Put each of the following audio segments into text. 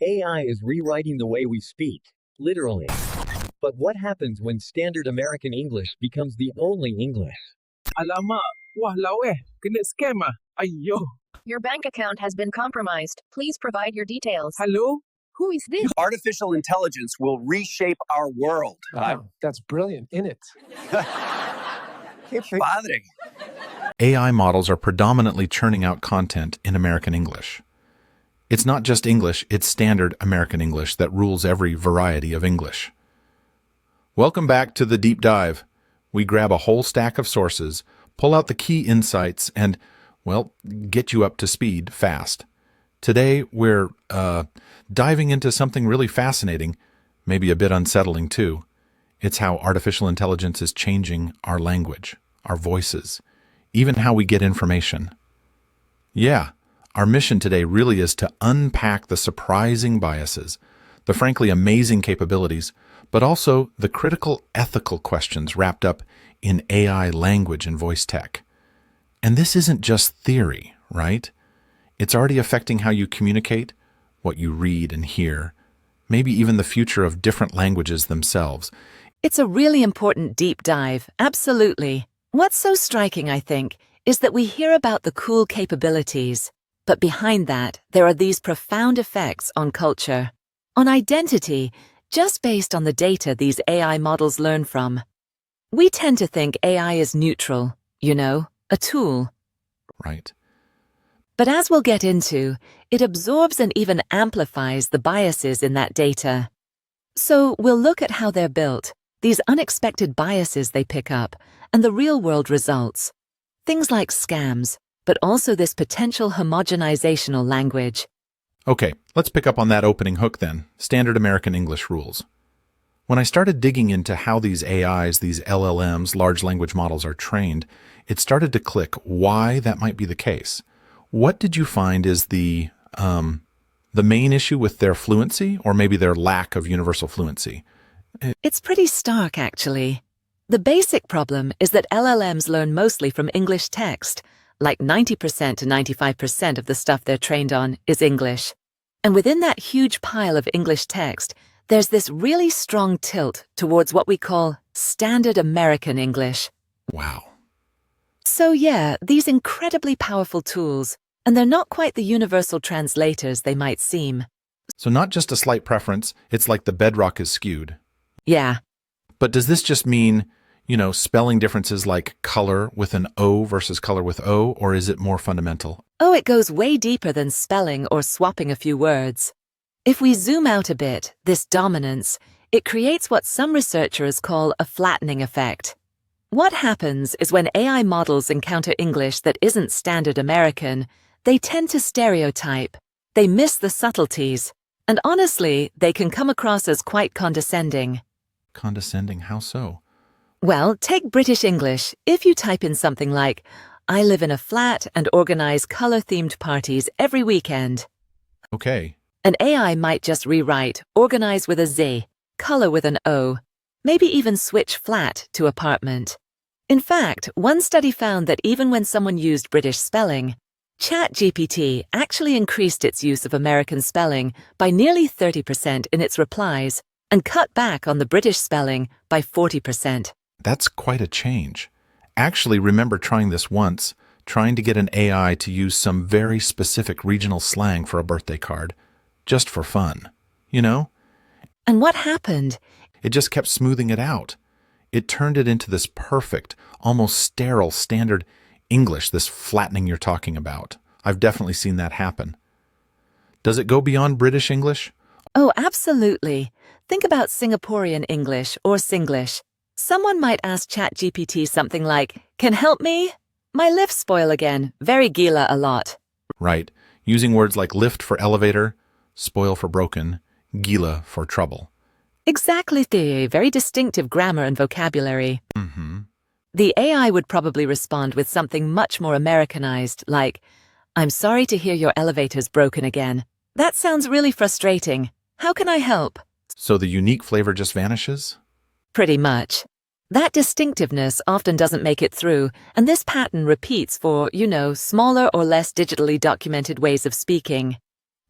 AI is rewriting the way we speak, literally. But what happens when standard American English becomes the only English? Alamak, wah laweh, kena scam ah. Ayyo. Your bank account has been compromised. Please provide your details. Hello? Who is this? Artificial intelligence will reshape our world. Wow, that's brilliant, isn't it? Padre. AI models are predominantly churning out content in American English. It's not just English, it's standard American English that rules every variety of English. Welcome back to the Deep Dive. We grab a whole stack of sources, pull out the key insights, and, well, get you up to speed fast. Today, we're diving into something really fascinating, maybe a bit unsettling too. It's how artificial intelligence is changing our language, our voices, even how we get information. Yeah, our mission today really is to unpack the surprising biases, the frankly amazing capabilities, but also the critical ethical questions wrapped up in AI language and voice tech. And this isn't just theory, right? It's already affecting how you communicate, what you read and hear, maybe even the future of different languages themselves. It's a really important deep dive, absolutely. What's so striking, I think, is that we hear about the cool capabilities, but behind that, there are these profound effects on culture, on identity, just based on the data these AI models learn from. We tend to think AI is neutral, a tool. Right. But as we'll get into, it absorbs and even amplifies the biases in that data. So we'll look at how they're built, these unexpected biases they pick up, and the real-world results. Things like scams, but also this potential homogenizational language. Okay, let's pick up on that opening hook then, standard American English rules. When I started digging into how these AIs, these LLMs, large language models, are trained, it started to click why that might be the case. What did you find is the main issue with their fluency, or maybe their lack of universal fluency? It's pretty stark, actually. The basic problem is that LLMs learn mostly from English text. Like 90% to 95% of the stuff they're trained on is English. And within that huge pile of English text, there's this really strong tilt towards what we call standard American English. Wow. So yeah, these incredibly powerful tools, and they're not quite the universal translators they might seem. So not just a slight preference, it's like the bedrock is skewed. Yeah. But does this just mean, spelling differences like color with an O versus color with O, or is it more fundamental? Oh, it goes way deeper than spelling or swapping a few words. If we zoom out a bit, this dominance, it creates what some researchers call a flattening effect. What happens is when AI models encounter English that isn't standard American, they tend to stereotype. They miss the subtleties. And honestly, they can come across as quite condescending. Condescending? How so? Well, take British English. If you type in something like, I live in a flat and organize color-themed parties every weekend. Okay. An AI might just rewrite organize with a Z, color with an O, maybe even switch flat to apartment. In fact, one study found that even when someone used British spelling, ChatGPT actually increased its use of American spelling by nearly 30% in its replies and cut back on the British spelling by 40%. That's quite a change. Actually, remember trying this once, trying to get an AI to use some very specific regional slang for a birthday card, just for fun, And what happened? It just kept smoothing it out. It turned it into this perfect, almost sterile standard English, this flattening you're talking about. I've definitely seen that happen. Does it go beyond British English? Oh, absolutely. Think about Singaporean English or Singlish. Someone might ask ChatGPT something like, "Can help me? My lift spoil again. Very gila a lot." Right. Using words like lift for elevator, spoil for broken, gila for trouble. Exactly, the very distinctive grammar and vocabulary. Mm-hmm. The AI would probably respond with something much more Americanized, like, "I'm sorry to hear your elevator's broken again. That sounds really frustrating. How can I help?" So the unique flavor just vanishes? Pretty much. That distinctiveness often doesn't make it through, and this pattern repeats for, smaller or less digitally documented ways of speaking.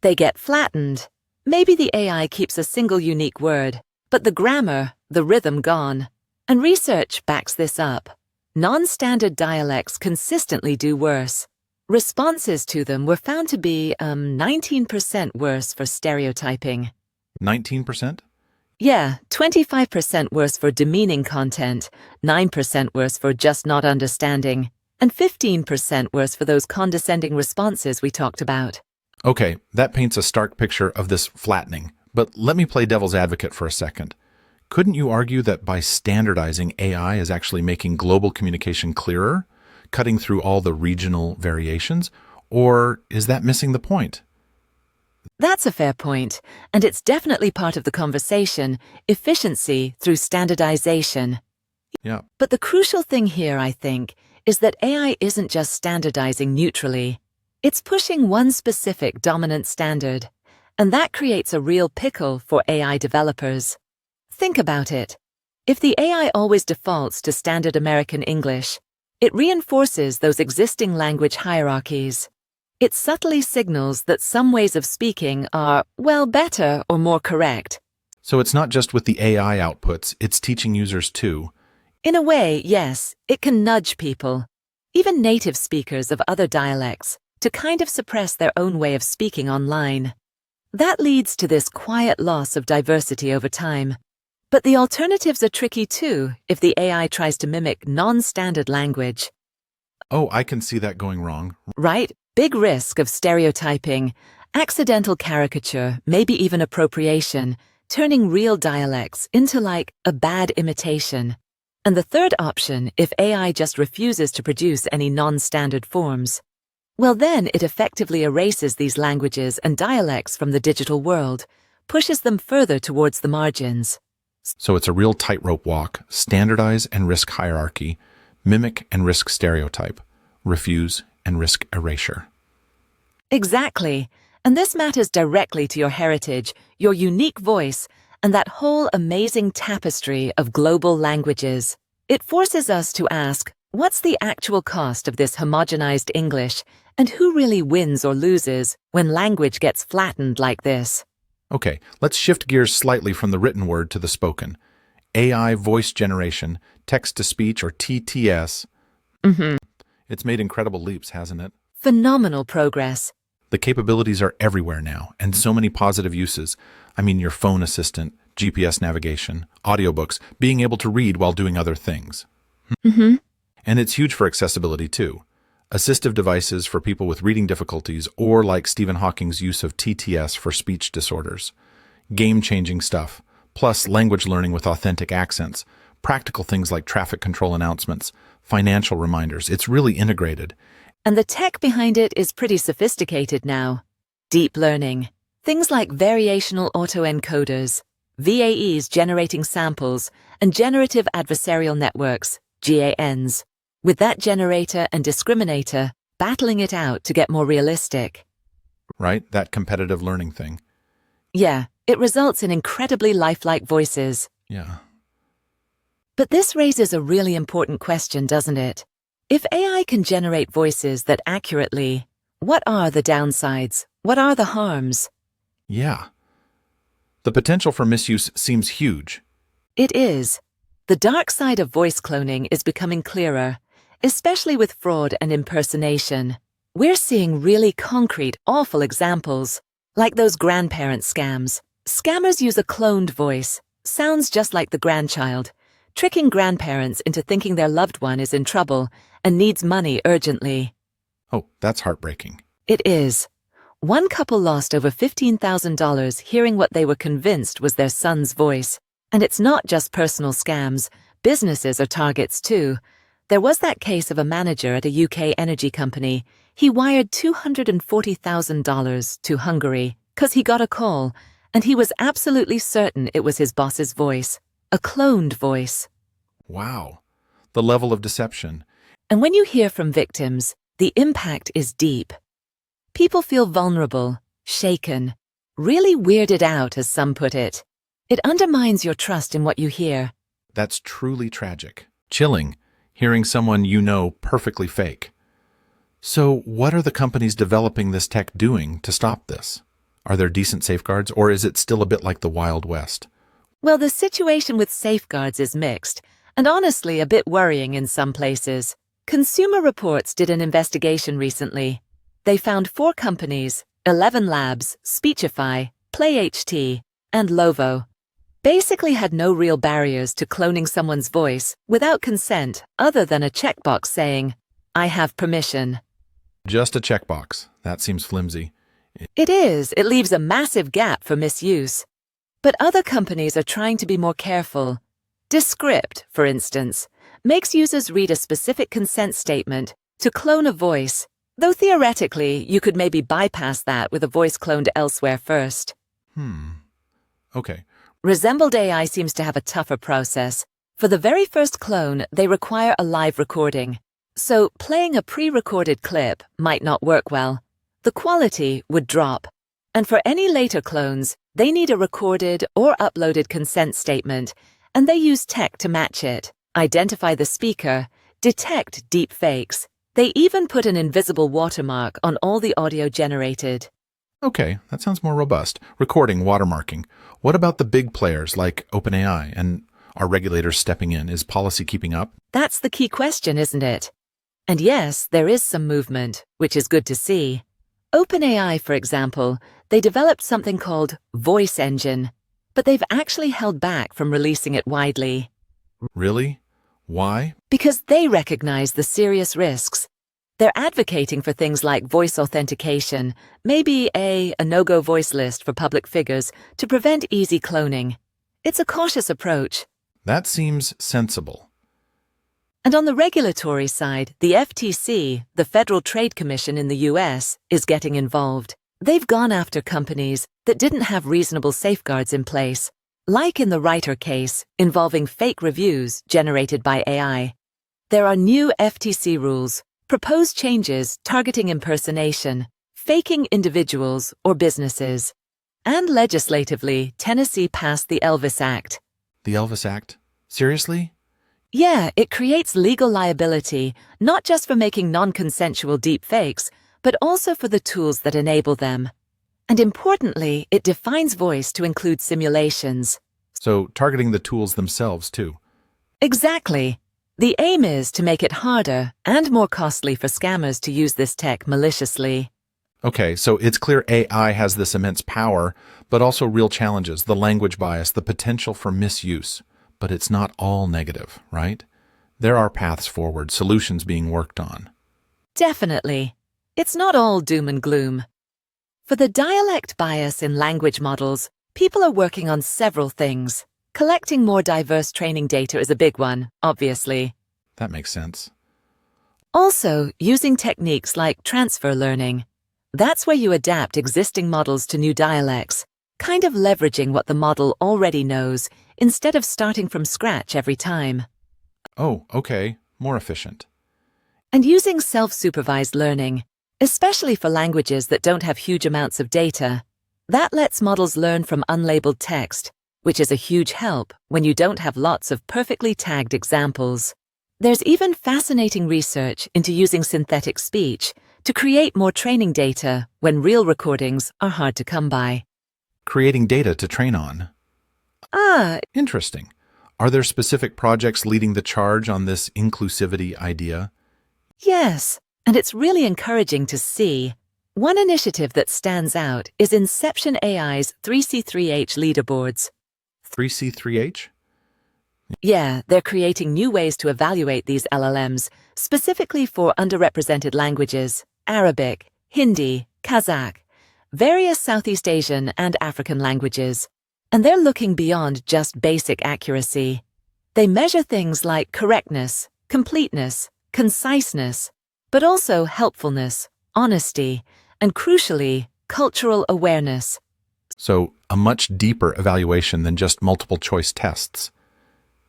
They get flattened. Maybe the AI keeps a single unique word, but the grammar, the rhythm gone. And research backs this up. Non-standard dialects consistently do worse. Responses to them were found to be 19% worse for stereotyping. 19%? Yeah, 25% worse for demeaning content, 9% worse for just not understanding, and 15% worse for those condescending responses we talked about. Okay, that paints a stark picture of this flattening, but let me play devil's advocate for a second. Couldn't you argue that by standardizing, AI is actually making global communication clearer, cutting through all the regional variations? Or is that missing the point? That's a fair point, and it's definitely part of the conversation, efficiency through standardization. Yeah. But the crucial thing here, I think, is that AI isn't just standardizing neutrally. It's pushing one specific dominant standard, and that creates a real pickle for AI developers. Think about it. If the AI always defaults to standard American English, it reinforces those existing language hierarchies. It subtly signals that some ways of speaking are, well, better or more correct. So it's not just with the AI outputs, it's teaching users too. In a way, yes, it can nudge people, even native speakers of other dialects, to kind of suppress their own way of speaking online. That leads to this quiet loss of diversity over time. But the alternatives are tricky too if the AI tries to mimic non-standard language. Oh, I can see that going wrong. Right? Big risk of stereotyping, accidental caricature, maybe even appropriation, turning real dialects into like a bad imitation. And the third option, if AI just refuses to produce any non-standard forms, well then it effectively erases these languages and dialects from the digital world, pushes them further towards the margins. So it's a real tightrope walk: standardize and risk hierarchy, mimic and risk stereotype, refuse and risk erasure. Exactly. And this matters directly to your heritage, your unique voice, and that whole amazing tapestry of global languages. It forces us to ask, what's the actual cost of this homogenized English, and who really wins or loses when language gets flattened like this? Okay, let's shift gears slightly from the written word to the spoken. AI voice generation, text-to-speech or TTS. It's made incredible leaps, hasn't it? Phenomenal progress. The capabilities are everywhere now, and so many positive uses. I mean, your phone assistant, GPS navigation, audiobooks, being able to read while doing other things. And it's huge for accessibility too. Assistive devices for people with reading difficulties, or like Stephen Hawking's use of TTS for speech disorders. Game-changing stuff, plus language learning with authentic accents, practical things like traffic control announcences, financial reminders. It's really integrated. And the tech behind it is pretty sophisticated now. Deep learning, things like variational autoencoders, VAEs generating samples, and generative adversarial networks, GANs, with that generator and discriminator battling it out to get more realistic. Right? That competitive learning thing. Yeah, it results in incredibly lifelike voices. Yeah. But this raises a really important question, doesn't it? If AI can generate voices that accurately, what are the downsides? What are the harms? Yeah. The potential for misuse seems huge. It is. The dark side of voice cloning is becoming clearer, especially with fraud and impersonation. We're seeing really concrete, awful examples, like those grandparent scams. Scammers use a cloned voice, sounds just like the grandchild, tricking grandparents into thinking their loved one is in trouble and needs money urgently. Oh, that's heartbreaking. It is. One couple lost over $15,000 hearing what they were convinced was their son's voice. And it's not just personal scams. Businesses are targets too. There was that case of a manager at a UK energy company. He wired $240,000 to Hungary because he got a call, and he was absolutely certain it was his boss's voice. A cloned voice. Wow. The level of deception. And when you hear from victims, the impact is deep. People feel vulnerable, shaken, really weirded out, as some put it. It undermines your trust in what you hear. That's truly tragic. Chilling, hearing someone you know perfectly fake. So what are the companies developing this tech doing to stop this? Are there decent safeguards, or is it still a bit like the Wild West? Well, the situation with safeguards is mixed, and honestly a bit worrying in some places. Consumer Reports did an investigation recently. They found 4 companies, 11 labs, Speechify, PlayHT, and Lovo, basically had no real barriers to cloning someone's voice without consent other than a checkbox saying, "I have permission." Just a checkbox. That seems flimsy. It is. It leaves a massive gap for misuse. But other companies are trying to be more careful. Descript, for instance, makes users read a specific consent statement to clone a voice, though theoretically you could maybe bypass that with a voice cloned elsewhere first. Okay. Resembled AI seems to have a tougher process. For the very first clone, they require a live recording. So playing a pre-recorded clip might not work well. The quality would drop. And for any later clones, they need a recorded or uploaded consent statement, and they use tech to match it, identify the speaker, detect deep fakes. They even put an invisible watermark on all the audio generated. Okay, that sounds more robust. Recording, watermarking. What about the big players like OpenAI, and are regulators stepping in? Is policy keeping up? That's the key question, isn't it? And yes, there is some movement, which is good to see. OpenAI, for example, they developed something called Voice Engine, but they've actually held back from releasing it widely. Really? Why? Because they recognize the serious risks. They're advocating for things like voice authentication, maybe a no-go voice list for public figures to prevent easy cloning. It's a cautious approach. That seems sensible. And on the regulatory side, the FTC, the Federal Trade Commission in the US, is getting involved. They've gone after companies that didn't have reasonable safeguards in place, like in the Writer case involving fake reviews generated by AI. There are new FTC rules, proposed changes targeting impersonation, faking individuals or businesses. And legislatively, Tennessee passed the Elvis Act. The Elvis Act? Seriously? Yeah, it creates legal liability, not just for making non-consensual deepfakes, but also for the tools that enable them. And importantly, it defines voice to include simulations. So targeting the tools themselves, too. Exactly. The aim is to make it harder and more costly for scammers to use this tech maliciously. Okay, so it's clear AI has this immense power, but also real challenges, the language bias, the potential for misuse. But it's not all negative, right? There are paths forward, solutions being worked on. Definitely. It's not all doom and gloom. For the dialect bias in language models, people are working on several things. Collecting more diverse training data is a big one, obviously. That makes sense. Also, using techniques like transfer learning. That's where you adapt existing models to new dialects, kind of leveraging what the model already knows instead of starting from scratch every time. Oh, okay. More efficient. And using self-supervised learning, especially for languages that don't have huge amounts of data. That lets models learn from unlabeled text, which is a huge help when you don't have lots of perfectly tagged examples. There's even fascinating research into using synthetic speech to create more training data when real recordings are hard to come by. Creating data to train on. Interesting. Are there specific projects leading the charge on this inclusivity idea? Yes, and it's really encouraging to see. One initiative that stands out is Inception AI's 3C3H leaderboards. 3C3H? Yeah, they're creating new ways to evaluate these LLMs, specifically for underrepresented languages, Arabic, Hindi, Kazakh, various Southeast Asian and African languages. And they're looking beyond just basic accuracy. They measure things like correctness, completeness, conciseness, but also helpfulness, honesty, and crucially, cultural awareness. So, a much deeper evaluation than just multiple choice tests.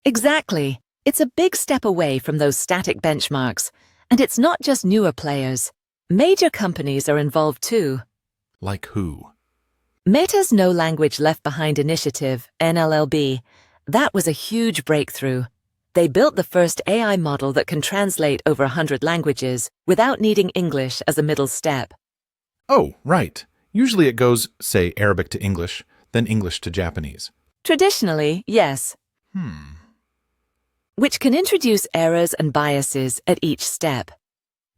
Exactly. It's a big step away from those static benchmarks. And it's not just newer players. Major companies are involved too. Like who? Meta's No Language Left Behind initiative, NLLB, that was a huge breakthrough. They built the first AI model that can translate over 100 languages without needing English as a middle step. Oh, right. Usually it goes, say, Arabic to English, then English to Japanese. Traditionally, yes, which can introduce errors and biases at each step.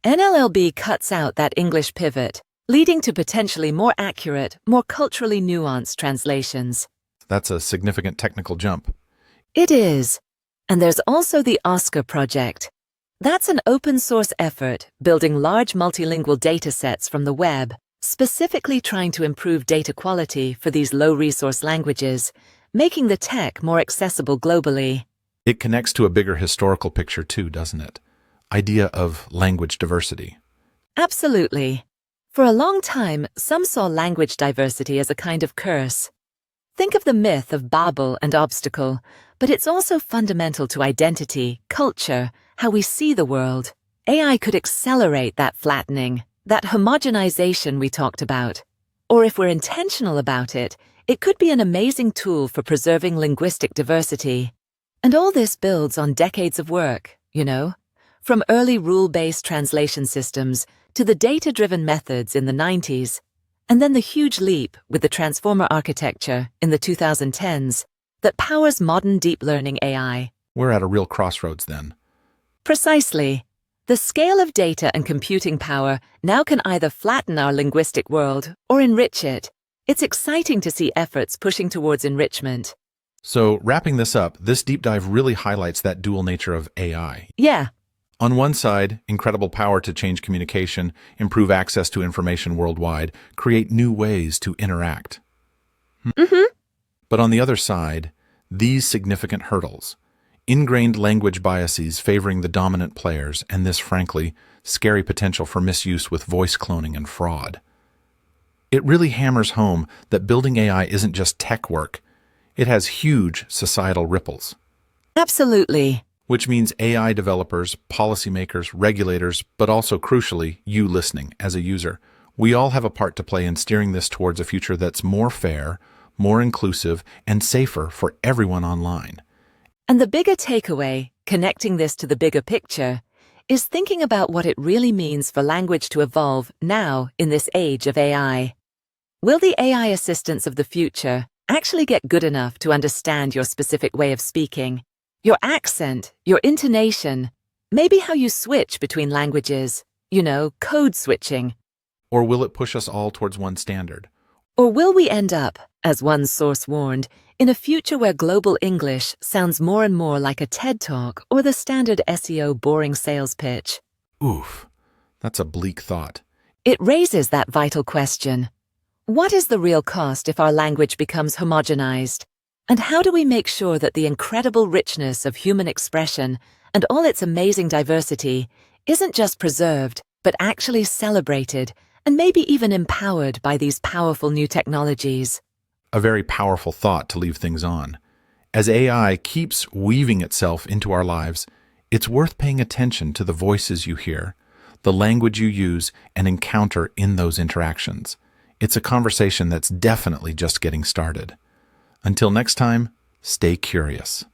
NLLB cuts out that English pivot, leading to potentially more accurate, more culturally nuanced translations. That's a significant technical jump. It is. And there's also the Oscar project. That's an open-source effort building large multilingual datasets from the web, specifically trying to improve data quality for these low-resource languages, making the tech more accessible globally. It connects to a bigger historical picture too, doesn't it? Idea of language diversity. Absolutely. For a long time, some saw language diversity as a kind of curse. Think of the myth of Babel and obstacle, but it's also fundamental to identity, culture, how we see the world. AI could accelerate that flattening, that homogenization we talked about. Or if we're intentional about it, it could be an amazing tool for preserving linguistic diversity. And all this builds on decades of work, from early rule-based translation systems to the data-driven methods in the 90s, and then the huge leap with the transformer architecture in the 2010s that powers modern deep learning AI. We're at a real crossroads then. Precisely. The scale of data and computing power now can either flatten our linguistic world or enrich it. It's exciting to see efforts pushing towards enrichment. So, wrapping this up, this deep dive really highlights that dual nature of AI. Yeah. On one side, incredible power to change communication, improve access to information worldwide, create new ways to interact. But on the other side, these significant hurdles, ingrained language biases favoring the dominant players, and this, frankly, scary potential for misuse with voice cloning and fraud. It really hammers home that building AI isn't just tech work. It has huge societal ripples. Absolutely. Which means AI developers, policymakers, regulators, but also crucially, you listening as a user. We all have a part to play in steering this towards a future that's more fair, more inclusive, and safer for everyone online. And the bigger takeaway, connecting this to the bigger picture, is thinking about what it really means for language to evolve now in this age of AI. Will the AI assistants of the future actually get good enough to understand your specific way of speaking, your accent, your intonation, maybe how you switch between languages, code switching? Or will it push us all towards one standard? Or will we end up, as one source warned, in a future where global English sounds more and more like a TED Talk or the standard SEO boring sales pitch? Oof, that's a bleak thought. It raises that vital question. What is the real cost if our language becomes homogenized? And how do we make sure that the incredible richness of human expression and all its amazing diversity isn't just preserved, but actually celebrated and maybe even empowered by these powerful new technologies? A very powerful thought to leave things on. As AI keeps weaving itself into our lives, it's worth paying attention to the voices you hear, the language you use and encounter in those interactions. It's a conversation that's definitely just getting started. Until next time, stay curious.